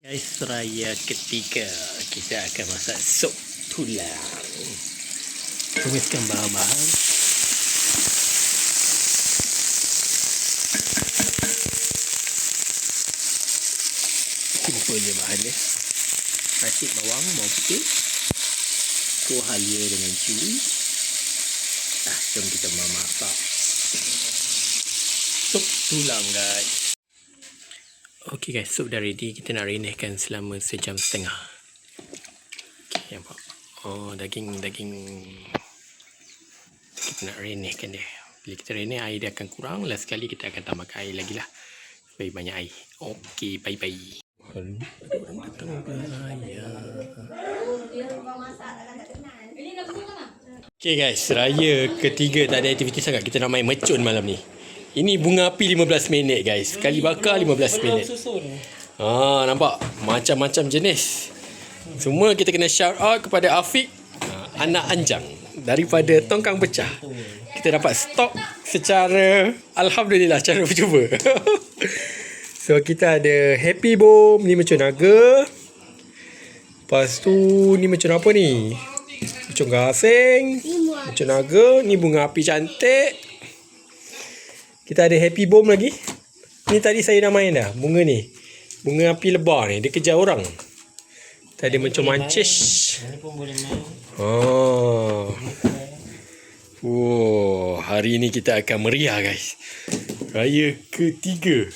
Guys, raya ketiga kita akan masak sup tulang. Tumiskan bahan-bahan. Simple je bahan dia. Racik bawang, bawang putih, kuah halia dengan cili. Jom kita memasak sup tulang, guys. Okey guys, sup dah ready. Kita nak renyahkan selama sejam setengah. Okey, nampak. Oh, daging kita nak renyahkan dia. Bila kita renyah, air dia akan kurang. Last sekali kita akan tambahkan air lagi lah, supaya banyak air. Okey, bye-bye. Okey guys, raya ketiga tak ada aktiviti sangat. Kita nak main mercun malam ni. Ini bunga api 15 minit guys. Sekali bakar 15 minit. Nampak? Macam-macam jenis. Semua kita kena shout out kepada Afiq, anak anjang daripada Tongkang Pecah. Kita dapat stok secara alhamdulillah, cara bercuba. So kita ada Happy Bomb, ni mercun naga. Lepas tu ni mercun apa ni? Mercun gasing, mercun naga, ni bunga api cantik. Kita ada Happy Bomb lagi. Ni tadi saya dah main dah. Bunga ni, bunga api lebar ni, dia kejar orang. Tadi macam mancis. Ni pun boleh main. Hari ni kita akan meriah guys. Raya ketiga.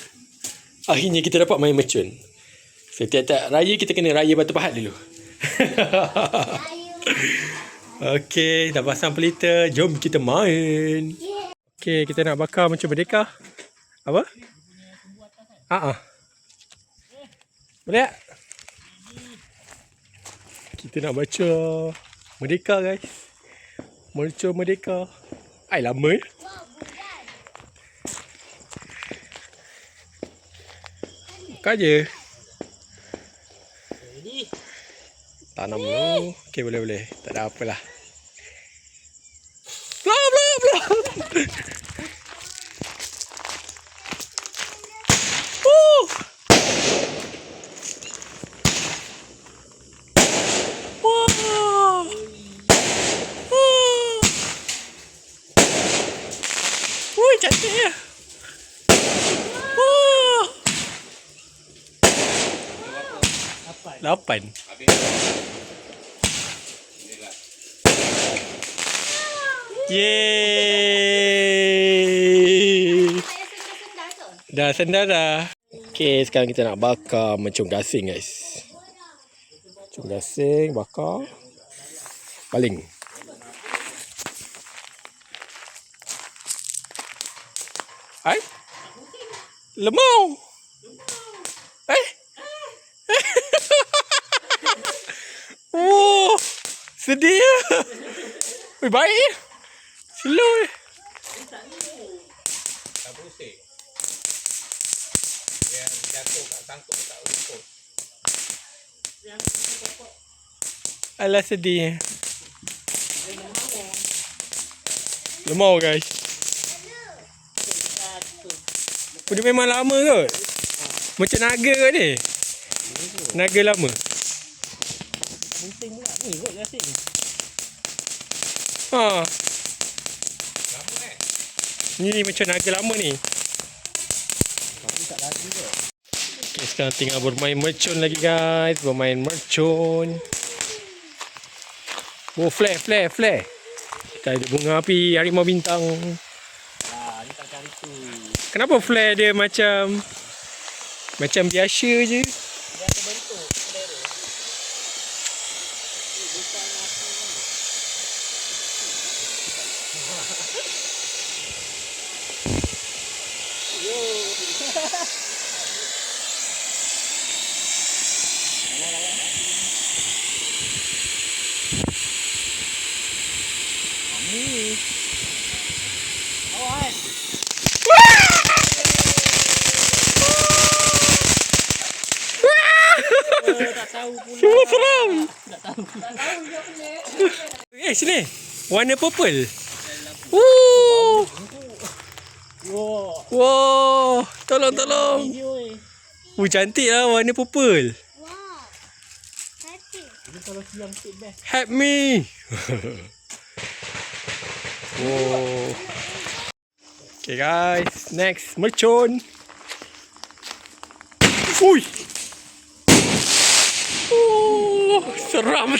Akhirnya kita dapat main mercun. Setiap raya kita kena raya batu pahat dulu. Okey, dah pasang pelita. Jom kita main. Okey, kita nak bakar macam merdeka. Apa? Boleh tak? Kita nak baca merdeka guys. Mercun merdeka. Lama ya. Buka je. Tanam dulu. Okey, boleh. Tak ada apalah. Blah. Cantik ya. Lapan. Yeay. Dah sendar dah. Okey, sekarang kita nak bakar mercun gasing guys. Mercun gasing bakar. Paling. Lemau. Sedih ya. Baik. Slow. Tak pusing. Dia jatuh kat tangkuk tak lupa. Alah sedih. Lemau guys. Dia memang lama kot. Macam naga kot ni. Naga lama. Penting pula ni kot gasing. Lama Ni macam naga lama ni. Tapi tak lagi kot. Okay, sekarang tinggal bermain mercun lagi guys. Bermain mercun. Flare. Kita ada bunga api harimau bintang. Ni tak cari tu. Kenapa flare dia macam biasa je? Dia ada bentuk selera. Bukannya api ni. Awas. Tak tahu pula. Semua seram. Tak tahu Sini. Warna purple. Wow. Tolong. Video Cantik lah warna purple. Ni kalau siang sikit best. Help me. Oh. Okay guys, next mercun. Ui. Oh, seram.